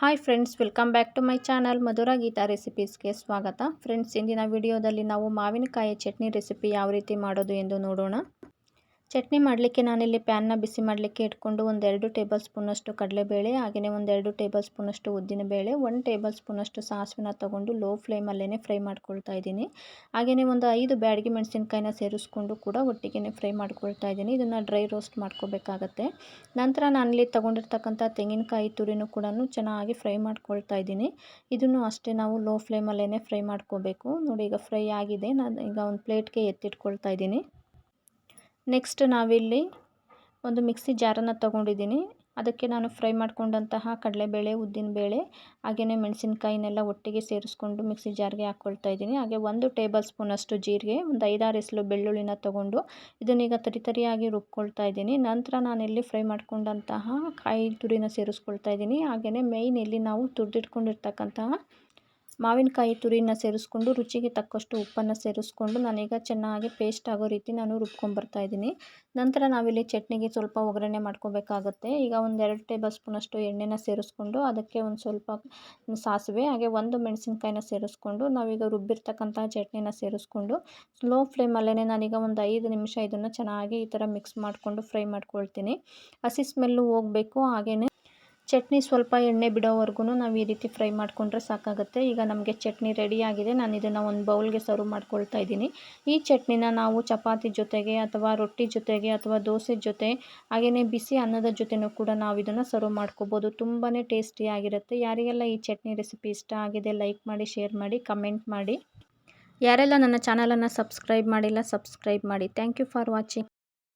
Hi friends, welcome back to my channel Madhura Geetha ರೆಸಿಪೀಸ್ಗೆ ಸ್ವಾಗತ. Friends, ಇಂದಿನ ವಿಡಿಯೋದಲ್ಲಿ ನಾವು ಮಾವಿನಕಾಯಿ ಚಟ್ನಿ ರೆಸಿಪಿ ಯಾವ ರೀತಿ ಮಾಡೋದು ಎಂದು ನೋಡೋಣ. ಚಟ್ನಿ ಮಾಡಲಿಕ್ಕೆ ನಾನಿಲ್ಲಿ ಪ್ಯಾನ್ನ ಬಿಸಿ ಮಾಡಲಿಕ್ಕೆ ಇಟ್ಕೊಂಡು 1-2 ಟೇಬಲ್ ಸ್ಪೂನಷ್ಟು ಕಡಲೆಬೇಳೆ, ಹಾಗೆಯೇ 1-2 ಟೇಬಲ್ ಸ್ಪೂನಷ್ಟು ಉದ್ದಿನಬೇಳೆ, 1 ಟೇಬಲ್ ಸ್ಪೂನಷ್ಟು ಸಾಸಿವೆನ ತೊಗೊಂಡು ಲೋ ಫ್ಲೇಮಲ್ಲೇ ಫ್ರೈ ಮಾಡ್ಕೊಳ್ತಾ ಇದ್ದೀನಿ. ಹಾಗೆಯೇ ಒಂದು 5 ಬ್ಯಾಡಗಿ ಮೆಣಸಿನ್ಕಾಯಿನ ಸೇರಿಸ್ಕೊಂಡು ಕೂಡ ಒಟ್ಟಿಗೆ ಫ್ರೈ ಮಾಡ್ಕೊಳ್ತಾ ಇದ್ದೀನಿ. ಇದನ್ನು ಡ್ರೈ ರೋಸ್ಟ್ ಮಾಡ್ಕೋಬೇಕಾಗತ್ತೆ. ನಂತರ ನಾನಿಲ್ಲಿ ತೊಗೊಂಡಿರ್ತಕ್ಕಂಥ ತೆಂಗಿನಕಾಯಿ ತುರಿನೂ ಕೂಡ ಚೆನ್ನಾಗಿ ಫ್ರೈ ಮಾಡ್ಕೊಳ್ತಾ ಇದ್ದೀನಿ. ಇದನ್ನು ಅಷ್ಟೇ ನಾವು ಲೋ ಫ್ಲೇಮಲ್ಲೇ ಫ್ರೈ ಮಾಡ್ಕೋಬೇಕು. ನೋಡಿ, ಈಗ ಫ್ರೈ ಆಗಿದೆ. ನಾನು ಈಗ ಒಂದು ಪ್ಲೇಟ್ಗೆ ಎತ್ತಿಟ್ಕೊಳ್ತಾ ಇದ್ದೀನಿ. ನೆಕ್ಸ್ಟ್ ನಾವಿಲ್ಲಿ ಒಂದು ಮಿಕ್ಸಿ ಜಾರನ್ನು ತೊಗೊಂಡಿದ್ದೀನಿ. ಅದಕ್ಕೆ ನಾನು ಫ್ರೈ ಮಾಡ್ಕೊಂಡಂತಹ ಕಡಲೆಬೇಳೆ, ಉದ್ದಿನಬೇಳೆ ಹಾಗೆಯೇ ಮೆಣಸಿನ್ಕಾಯಿನೆಲ್ಲ ಒಟ್ಟಿಗೆ ಸೇರಿಸ್ಕೊಂಡು ಮಿಕ್ಸಿ ಜಾರ್ಗೆ ಹಾಕ್ಕೊಳ್ತಾ ಇದ್ದೀನಿ. ಹಾಗೆ 1 ಟೇಬಲ್ ಸ್ಪೂನಷ್ಟು ಜೀರಿಗೆ, ಒಂದು 5-6 ಎಸಳು ಬೆಳ್ಳುಳ್ಳಿನ ತೊಗೊಂಡು ಇದನ್ನೀಗ ತರಿಯಾಗಿ ರುಬ್ಕೊಳ್ತಾ ಇದ್ದೀನಿ. ನಂತರ ನಾನಿಲ್ಲಿ ಫ್ರೈ ಮಾಡ್ಕೊಂಡಂತಹ ಕಾಯಿ ತುರಿನ ಸೇರಿಸ್ಕೊಳ್ತಾ ಇದ್ದೀನಿ. ಹಾಗೆಯೇ ಮೇಯ್ನ್ ಇಲ್ಲಿ ನಾವು ತುರಿದಿಟ್ಕೊಂಡಿರ್ತಕ್ಕಂತಹ ಮಾವಿನಕಾಯಿ ತುರಿನ ಸೇರಿಸ್ಕೊಂಡು ರುಚಿಗೆ ತಕ್ಕಷ್ಟು ಉಪ್ಪನ್ನು ಸೇರಿಸ್ಕೊಂಡು ನಾನೀಗ ಚೆನ್ನಾಗಿ ಪೇಸ್ಟ್ ಆಗೋ ರೀತಿ ನಾನು ರುಬ್ಕೊಂಡ್ಬರ್ತಾ ಇದ್ದೀನಿ. ನಂತರ ನಾವಿಲ್ಲಿ ಚಟ್ನಿಗೆ ಸ್ವಲ್ಪ ಒಗ್ಗರಣೆ ಮಾಡ್ಕೋಬೇಕಾಗುತ್ತೆ. ಈಗ 1-2 ಟೇಬಲ್ ಸ್ಪೂನಷ್ಟು ಎಣ್ಣೆನ ಸೇರಿಸ್ಕೊಂಡು ಅದಕ್ಕೆ ಒಂದು ಸ್ವಲ್ಪ ಸಾಸಿವೆ ಹಾಗೆ 1 ಮೆಣಸಿನ್ಕಾಯಿನ ಸೇರಿಸ್ಕೊಂಡು ನಾವೀಗ ರುಬ್ಬಿರ್ತಕ್ಕಂಥ ಚಟ್ನಿನ ಸೇರಿಸ್ಕೊಂಡು ಸ್ಲೋ ಫ್ಲೇಮಲ್ಲೇ ನಾನೀಗ ಒಂದು 5 ನಿಮಿಷ ಇದನ್ನು ಚೆನ್ನಾಗಿ ಈ ಥರ ಮಿಕ್ಸ್ ಮಾಡಿಕೊಂಡು ಫ್ರೈ ಮಾಡ್ಕೊಳ್ತೀನಿ. ಹಸಿ ಸ್ಮೆಲ್ಲು ಹೋಗಬೇಕು. ಹಾಗೆಯೇ ಚಟ್ನಿ ಸ್ವಲ್ಪ ಎಣ್ಣೆ ಬಿಡೋವರೆಗೂ ನಾವು ಈ ರೀತಿ ಫ್ರೈ ಮಾಡಿಕೊಂಡ್ರೆ ಸಾಕಾಗುತ್ತೆ. ಈಗ ನಮಗೆ ಚಟ್ನಿ ರೆಡಿಯಾಗಿದೆ. ನಾನು ಇದನ್ನು ಒಂದು ಬೌಲ್ಗೆ ಸರ್ವ್ ಮಾಡ್ಕೊಳ್ತಾ ಇದ್ದೀನಿ. ಈ ಚಟ್ನಿನ ನಾವು ಚಪಾತಿ ಜೊತೆಗೆ ಅಥವಾ ರೊಟ್ಟಿ ಜೊತೆಗೆ ಅಥವಾ ದೋಸೆ ಜೊತೆ ಹಾಗೆಯೇ ಬಿಸಿ ಅನ್ನದ ಜೊತೆನೂ ಕೂಡ ನಾವು ಇದನ್ನು ಸರ್ವ್ ಮಾಡ್ಕೋಬೋದು. ತುಂಬಾ ಟೇಸ್ಟಿಯಾಗಿರುತ್ತೆ. ಯಾರಿಗೆಲ್ಲ ಈ ಚಟ್ನಿ ರೆಸಿಪಿ ಇಷ್ಟ ಆಗಿದೆ ಲೈಕ್ ಮಾಡಿ, ಶೇರ್ ಮಾಡಿ, ಕಮೆಂಟ್ ಮಾಡಿ. ಯಾರೆಲ್ಲ ನನ್ನ ಚಾನಲನ್ನು ಸಬ್ಸ್ಕ್ರೈಬ್ ಮಾಡಿಲ್ಲ ಸಬ್ಸ್ಕ್ರೈಬ್ ಮಾಡಿ. Thank you for watching.